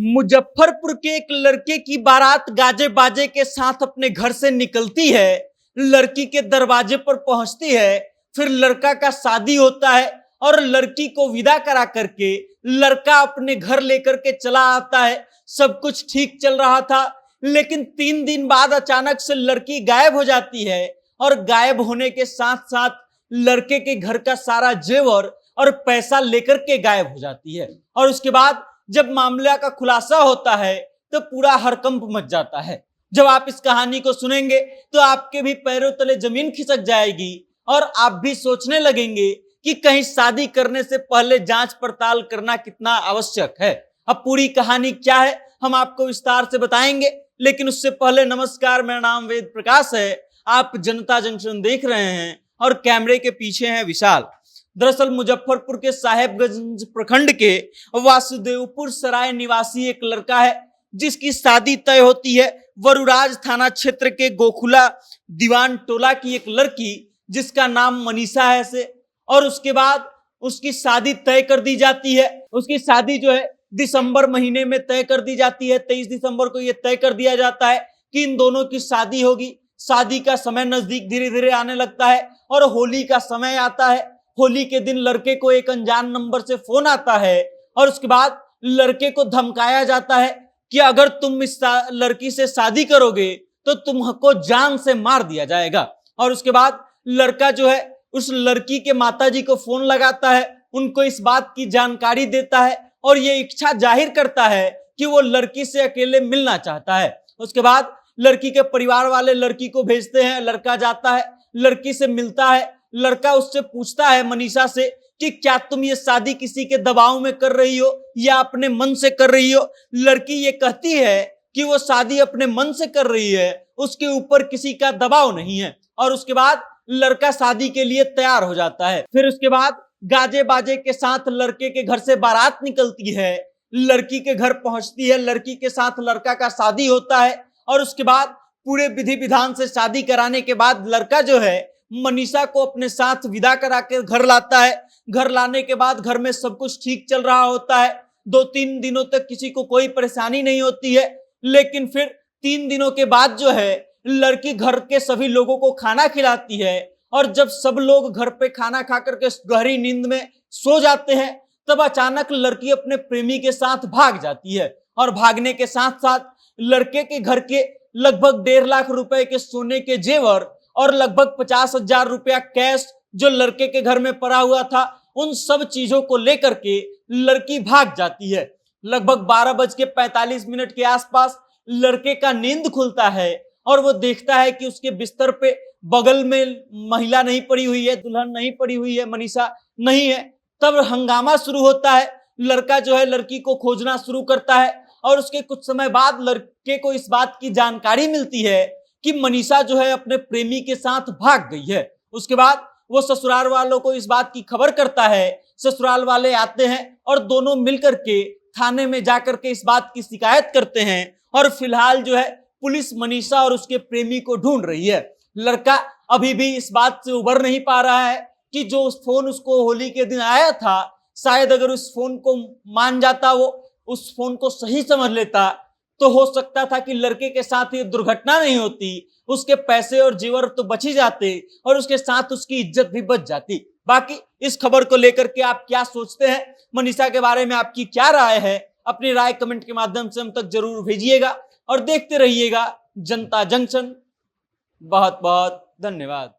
मुजफ्फरपुर के एक लड़के की बारात गाजे बाजे के साथ अपने घर से निकलती है, लड़की के दरवाजे पर पहुंचती है। फिर लड़का का शादी होता है और लड़की को विदा करा करके लड़का अपने घर लेकर के चला आता है। सब कुछ ठीक चल रहा था, लेकिन 3 दिन बाद अचानक से लड़की गायब हो जाती है और गायब होने के साथ साथ लड़के के घर का सारा जेवर और पैसा लेकर के गायब हो जाती है। और उसके बाद जब मामला का खुलासा होता है तो पूरा हड़कंप मच जाता है। जब आप इस कहानी को सुनेंगे तो आपके भी पैरों तले जमीन खिसक जाएगी और आप भी सोचने लगेंगे कि कहीं शादी करने से पहले जांच पड़ताल करना कितना आवश्यक है। अब पूरी कहानी क्या है हम आपको विस्तार से बताएंगे, लेकिन उससे पहले नमस्कार, मेरा नाम वेद प्रकाश है। आप जनता जंक्शन देख रहे हैं और कैमरे के पीछे है विशाल। दरअसल मुजफ्फरपुर के साहेबगंज प्रखंड के वासुदेवपुर सराय निवासी एक लड़का है जिसकी शादी तय होती है वरुराज थाना क्षेत्र के गोखुला दीवान टोला की एक लड़की जिसका नाम मनीषा है से। और उसके बाद उसकी शादी तय कर दी जाती है। उसकी शादी जो है दिसंबर महीने में तय कर दी जाती है। 23 दिसंबर को यह तय कर दिया जाता है कि इन दोनों की शादी होगी। शादी का समय नजदीक धीरे धीरे आने लगता है और होली का समय आता है। होली के दिन लड़के को एक अनजान नंबर से फोन आता है और उसके बाद लड़के को धमकाया जाता है कि अगर तुम इस लड़की से शादी करोगे तो तुमको जान से मार दिया जाएगा। और उसके बाद लड़का जो है उस लड़की के माताजी को फोन लगाता है, उनको इस बात की जानकारी देता है और ये इच्छा जाहिर करता है कि वो लड़की से अकेले मिलना चाहता है। उसके बाद लड़की के परिवार वाले लड़की को भेजते हैं, लड़का जाता है, लड़की से मिलता है। लड़का उससे पूछता है मनीषा से कि क्या तुम ये शादी किसी के दबाव में कर रही हो या अपने मन से कर रही हो। लड़की ये कहती है कि वो शादी अपने मन से कर रही है, उसके ऊपर किसी का दबाव नहीं है। और उसके बाद लड़का शादी के लिए तैयार हो जाता है। फिर उसके बाद गाजे बाजे के साथ लड़के के घर से बारात निकलती है, लड़की के घर पहुंचती है, लड़की के साथ लड़का का शादी होता है। और उसके बाद पूरे विधि विधान से शादी कराने के बाद लड़का जो है मनीषा को अपने साथ विदा करा के घर लाता है। घर लाने के बाद घर में सब कुछ ठीक चल रहा होता है। 2-3 दिनों तक किसी को कोई परेशानी नहीं होती है, लेकिन फिर 3 दिनों के बाद जो है लड़की घर के सभी लोगों को खाना खिलाती है। और जब सब लोग घर पे खाना खा करके गहरी नींद में सो जाते हैं तब अचानक लड़की अपने प्रेमी के साथ भाग जाती है। और भागने के साथ साथ लड़के के घर के लगभग 1.5 लाख रुपए के सोने के जेवर और लगभग 50,000 रुपया कैश जो लड़के के घर में पड़ा हुआ था, उन सब चीजों को लेकर के लड़की भाग जाती है। लगभग 12:45 के आसपास लड़के का नींद खुलता है और वो देखता है कि उसके बिस्तर पे बगल में महिला नहीं पड़ी हुई है, दुल्हन नहीं पड़ी हुई है, मनीषा नहीं है। तब हंगामा शुरू होता है। लड़का जो है लड़की को खोजना शुरू करता है और उसके कुछ समय बाद लड़के को इस बात की जानकारी मिलती है कि मनीषा जो है अपने प्रेमी के साथ भाग गई है। उसके बाद वो ससुराल वालों को इस बात की खबर करता है। ससुराल वाले आते हैं और दोनों मिलकर के थाने में जाकर के इस बात की शिकायत करते हैं। और फिलहाल जो है पुलिस मनीषा और उसके प्रेमी को ढूंढ रही है। लड़का अभी भी इस बात से उबर नहीं पा रहा है कि जो उस फोन उसको होली के दिन आया था, शायद अगर उस फोन को मान जाता, वो उस फोन को सही समझ लेता तो हो सकता था कि लड़के के साथ ये दुर्घटना नहीं होती, उसके पैसे और जेवर तो बच ही जाते और उसके साथ उसकी इज्जत भी बच जाती। बाकी इस खबर को लेकर के आप क्या सोचते हैं, मनीषा के बारे में आपकी क्या राय है, अपनी राय कमेंट के माध्यम से हम तक जरूर भेजिएगा और देखते रहिएगा जनता जंक्शन। बहुत बहुत धन्यवाद।